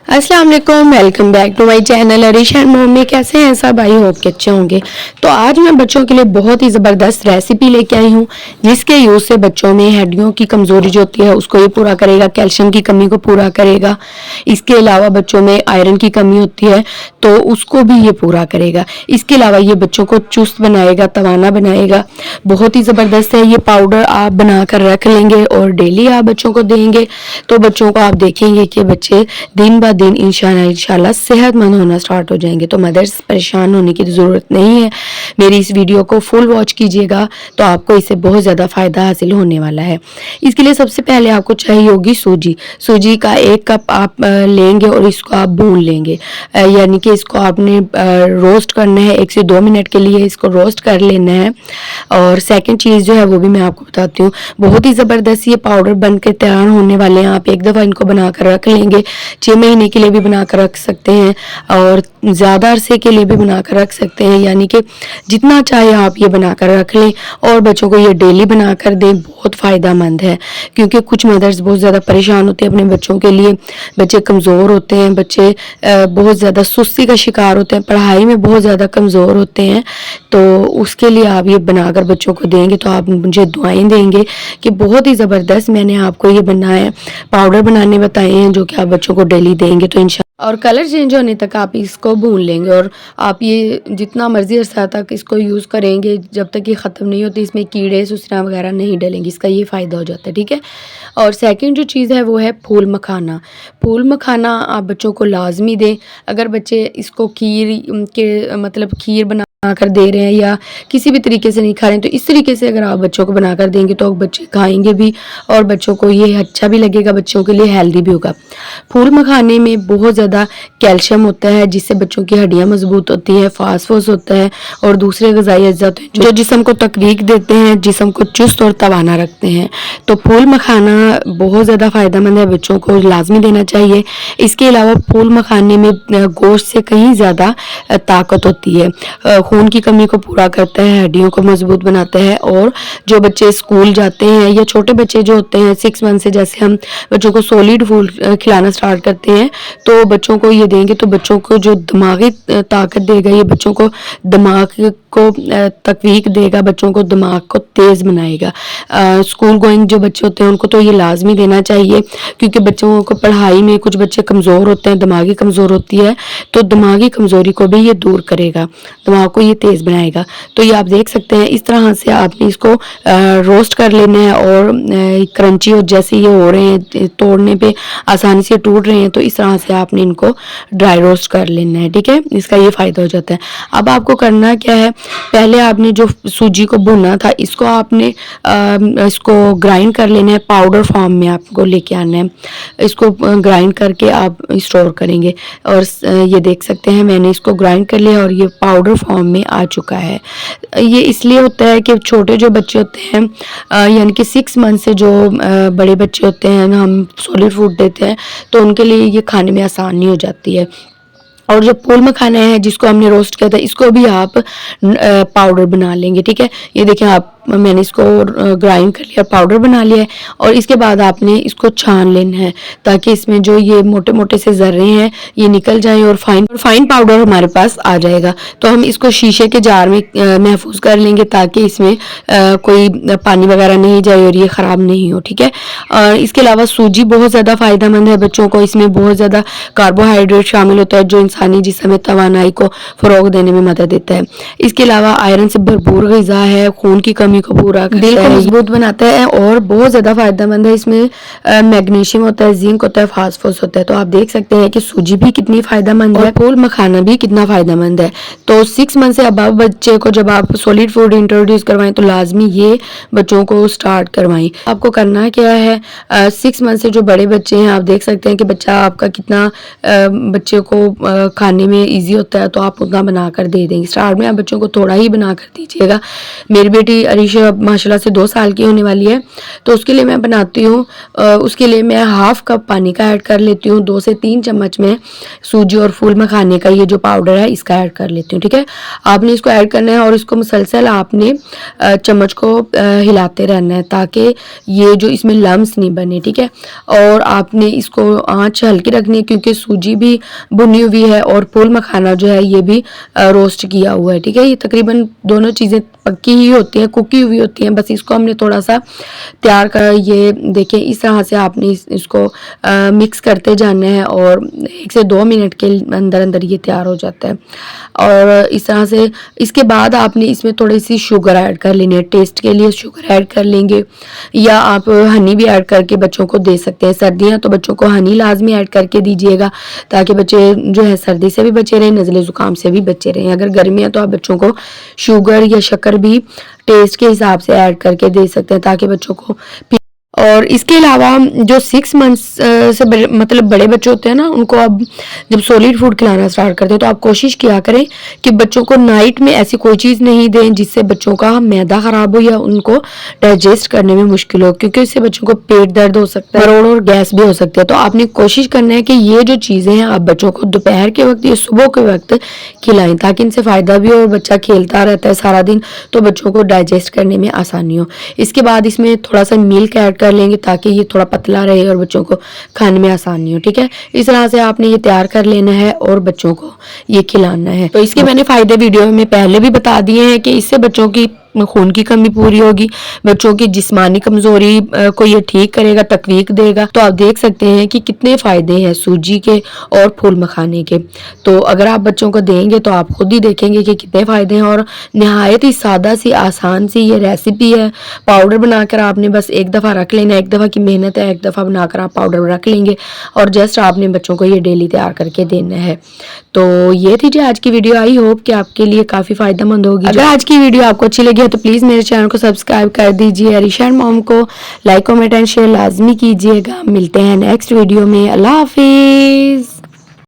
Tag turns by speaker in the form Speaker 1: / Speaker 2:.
Speaker 1: अस्सलाम वालेकुम, welcome back to my channel Arish and mummy. कैसे हैं सब? आई होप के अच्छे होंगे। तो आज मैं बच्चों के लिए बहुत ही ज़बरदस्त रेसिपी लेके आई हूँ जिसके यूज़ से बच्चों में हड्डियों की कमज़ोरी जो होती है उसको ये पूरा करेगा, कैल्शियम की कमी को पूरा करेगा। इसके अलावा बच्चों में आयरन की कमी होती है तो उसको भी ये पूरा करेगा। इसके अलावा ये बच्चों को चुस्त बनाएगा, तवाना बनाएगा। बहुत ही ज़बरदस्त है। ये पाउडर आप बना कर रख लेंगे और डेली आप बच्चों को देंगे तो बच्चों को आप देखेंगे कि बच्चे दिन ब दिन इंशाल्लाह सेहतमंद होना स्टार्ट हो जाएंगे। तो मदर्स परेशान होने की ज़रूरत नहीं है। मेरी इस वीडियो को फुल वॉच कीजिएगा तो आपको इससे बहुत ज़्यादा फ़ायदा हासिल होने वाला है। इसके लिए सबसे पहले आपको चाहिए होगी सूजी। सूजी का 1 कप आप लेंगे और इसको आप भून लेंगे, यानी कि इसको आपने रोस्ट करना है। 1 से 2 मिनट के लिए इसको रोस्ट कर लेना है। और सेकंड चीज़ जो है वो भी मैं आपको बताती हूँ। बहुत ही ज़बरदस्त ये पाउडर बनकर तैयार होने वाले हैं। आप एक दफ़ा इनको बना कर रख लेंगे, 6 महीने के लिए भी बना कर रख सकते हैं और ज़्यादा अरसे के लिए भी बना कर रख सकते हैं, यानी कि जितना चाहे आप ये बना कर रख लें और बच्चों को ये डेली बना कर दें। बहुत फ़ायदा मंद है क्योंकि कुछ मदर्स बहुत ज़्यादा परेशान होते हैं अपने बच्चों के लिए। बच्चे कमज़ोर होते हैं, बच्चे बहुत ज़्यादा सुस्ती का शिकार होते हैं, पढ़ाई में बहुत ज़्यादा कमज़ोर होते हैं। तो उसके लिए आप ये बनाकर बच्चों को देंगे तो आप मुझे दुआएं देंगे कि बहुत ही ज़बरदस्त मैंने आपको ये बनाया पाउडर बनाने बताए हैं जो कि आप बच्चों को डेली देंगे तो इंशाल्लाह। और कलर चेंज होने तक आप इसको भून लेंगे और आप ये जितना मर्ज़ी अरसा तक इसको यूज़ करेंगे जब तक ये ख़त्म नहीं होती। इसमें कीड़े सुसरा वगैरह नहीं डलेंगे, इसका ये फ़ायदा हो जाता है, ठीक है। और सेकंड जो चीज़ है वो है फूल मखाना। फूल मखाना आप बच्चों को लाजमी दें। अगर बच्चे इसको खीर के मतलब खीर बना कर दे रहे हैं या किसी भी तरीके से नहीं खा रहे हैं तो इस तरीके से अगर आप बच्चों को बनाकर देंगे तो बच्चे खाएंगे भी और बच्चों को ये अच्छा भी लगेगा, बच्चों के लिए हेल्दी भी होगा। फूल मखाने में बहुत ज़्यादा कैल्शियम होता है जिससे बच्चों की हड्डियां मजबूत होती हैं, फास्फोरस होता है और दूसरे ग़िज़ाई अज्जा होते हैं जो जिस्म को तकवीक देते हैं, जिस्म को चुस्त और तवाना रखते हैं। तो फूल मखाना बहुत ज़्यादा फ़ायदेमंद है, बच्चों को लाजमी देना चाहिए। इसके अलावा फूल मखाने में गोश्त से कहीं ज़्यादा ताकत होती है, खून की कमी को पूरा करता है, हड्डियों को मजबूत बनाता है। और जो बच्चे स्कूल जाते हैं या छोटे बच्चे जो होते हैं 6 मंथ से, जैसे हम बच्चों को सॉलिड फूड खिलाना स्टार्ट करते हैं तो बच्चों को ये देंगे तो बच्चों को जो दिमागी ताकत देगा, ये बच्चों को दिमाग को तकवीक देगा, बच्चों को दिमाग को तेज़ बनाएगा। स्कूल गोइंग जो बच्चे होते हैं उनको तो ये लाजमी देना चाहिए क्योंकि बच्चों को पढ़ाई में कुछ बच्चे कमज़ोर होते हैं, दिमागी कमज़ोर होती है तो दिमागी कमज़ोरी को भी ये दूर करेगा, दिमाग को ये तेज़ बनाएगा। तो ये आप देख सकते हैं इस तरह से आपने इसको रोस्ट कर लेना है और क्रंची और जैसे ये हो रहे हैं तोड़ने पे आसानी से टूट रहे हैं तो इस तरह से आपने इनको ड्राई रोस्ट कर लेना है, ठीक है। इसका ये फ़ायदा हो जाता है। अब आपको करना क्या है, पहले आपने जो सूजी को भुना था इसको आपने इसको ग्राइंड कर लेना है, पाउडर फॉर्म में आपको लेके आना है। इसको ग्राइंड करके आप स्टोर करेंगे और ये देख सकते हैं मैंने इसको ग्राइंड कर लिया और ये पाउडर फॉर्म में आ चुका है। ये इसलिए होता है कि छोटे जो बच्चे होते हैं यानी कि 6 मंथ से जो बड़े बच्चे होते हैं ना, हम सॉलिड फूड देते हैं तो उनके लिए ये खाने में आसानी हो जाती है। और जो फूल मखाना है जिसको हमने रोस्ट किया था इसको भी आप पाउडर बना लेंगे, ठीक है। ये देखें आप मैंने इसको ग्राइंड कर लिया, पाउडर बना लिया है और इसके बाद आपने इसको छान लेना है ताकि इसमें जो ये मोटे मोटे से ज़र्रे हैं ये निकल जाएं और फाइन पाउडर हमारे पास आ जाएगा। तो हम इसको शीशे के जार में महफूज कर लेंगे ताकि इसमें कोई पानी वगैरह नहीं जाए और ये ख़राब नहीं हो, ठीक है। और इसके अलावा सूजी बहुत ज़्यादा फ़ायदेमंद है बच्चों को। इसमें बहुत ज़्यादा कार्बोहाइड्रेट शामिल होता है जो इंसानी जिस्म में तवानाई को फ़रोग देने में मदद देता है। इसके अलावा आयरन से भरपूर ग़िज़ा है, खून की कमी को पूरा करता है, दिल को मजबूत बनाता है और बहुत ज़्यादा फ़ायदेमंद है। इसमें मैग्नीशियम होता है, जिंक होता है, फास्फोरस होता है। तो आप देख सकते हैं कि सूजी भी कितनी फ़ायदेमंद है, फूल मखाना भी कितना फ़ायदेमंद है। तो 6 मंथ से अब बच्चे को जब आप सॉलिड फूड इंट्रोड्यूस करवाएं तो लाजमी ये बच्चों को स्टार्ट करवाएं। आपको करना क्या है, 6 मंथ से जो बड़े बच्चे हैं आप देख सकते हैं कि बच्चा आपका कितना बच्चे को खाने में ईजी होता है तो आप उतना बनाकर दे देंगे। स्टार्ट में आप बच्चों को थोड़ा ही बनाकर दीजिएगा। मेरी बेटी अरीश माशाल्लाह से 2 साल की होने वाली है, तो उसके लिए मैं बनाती हूँ। उसके लिए मैं हाफ़ कप पानी का ऐड कर लेती हूँ, 2 से 3 चम्मच में सूजी और फूल मखाने का ये जो पाउडर है इसका ऐड कर लेती हूँ। ठीक है, आपने इसको ऐड करना है और इसको मुसलसल आपने चम्मच को हिलाते रहना है ताकि ये जो इसमें लम्स नहीं बने। ठीक है, और आपने इसको आंच हल्की रखनी है क्योंकि सूजी भी भुनी हुई है और फूल मखाना जो है ये भी रोस्ट किया हुआ है। ठीक है, ये तकरीबन दोनों चीज़ें पक्की ही होती हैं, कुकी हुई होती हैं, बस इसको हमने थोड़ा सा तैयार कर, ये देखिए इस तरह से आपने इसको मिक्स करते जाना है और 1 से 2 मिनट के अंदर अंदर ये तैयार हो जाता है। और इस तरह से इसके बाद आपने इसमें थोड़ी सी शुगर ऐड कर लेनी है, टेस्ट के लिए शुगर ऐड कर लेंगे, या आप हनी भी ऐड करके बच्चों को दे सकते हैं। सर्दियाँ तो बच्चों को हनी लाजमी ऐड करके दीजिएगा ताकि बच्चे जो है सर्दी से भी बचे रहें, नज़ले ज़ुकाम से भी बचे रहें। अगर गर्मी है तो आप बच्चों को शुगर या शक्कर भी टेस्ट के हिसाब से ऐड करके दे सकते हैं ताकि बच्चों को। और इसके अलावा जो 6 मंथ्स से मतलब बड़े बच्चे होते हैं ना, उनको आप जब सॉलिड फूड खिलाना स्टार्ट करते हैं तो आप कोशिश किया करें कि बच्चों को नाइट में ऐसी कोई चीज़ नहीं दें जिससे बच्चों का मैदा ख़राब हो या उनको डाइजेस्ट करने में मुश्किल हो, क्योंकि इससे बच्चों को पेट दर्द हो सकता है, मरोड़ और गैस भी हो सकती है। तो आपने कोशिश करना है कि ये जो चीज़ें हैं आप बच्चों को दोपहर के वक्त या सुबह के वक्त खिलाएं ताकि इनसे फ़ायदा भी हो और बच्चा खेलता रहता है सारा दिन तो बच्चों को डाइजेस्ट करने में आसानी हो। इसके बाद इसमें थोड़ा सा मिल्क ऐड कर लेंगे ताकि ये थोड़ा पतला रहे और बच्चों को खाने में आसानी हो। ठीक है, इस तरह से आपने ये तैयार कर लेना है और बच्चों को ये खिलाना है। तो इसके मैंने फ़ायदे वीडियो में पहले भी बता दिए हैं कि इससे बच्चों की खून की कमी पूरी होगी, बच्चों की जिस्मानी कमज़ोरी को ये ठीक करेगा, तकवीक देगा। तो आप देख सकते हैं कि कितने फ़ायदे हैं सूजी के और फूल मखाने के। तो अगर आप बच्चों को देंगे तो आप खुद ही देखेंगे कि कितने फ़ायदे हैं। और नहायत ही सादा सी आसान सी ये रेसिपी है। पाउडर बनाकर आपने बस एक दफ़ा रख लेना, एक दफ़ा की मेहनत है, एक दफ़ा बनाकर आप पाउडर रख लेंगे और जस्ट आपने बच्चों को ये डेली तैयार करके देना है। तो ये थी जी आज की वीडियो। आई होप कि आपके लिए काफ़ी फ़ायदेमंद होगी। अगर आज की वीडियो आपको अच्छी लगी है तो प्लीज़ मेरे चैनल को सब्सक्राइब कर दीजिए। अरीशा मॉम को लाइक कमेंट एंड शेयर लाजमी कीजिएगा। मिलते हैं नेक्स्ट वीडियो में। अल्लाह हाफिज़।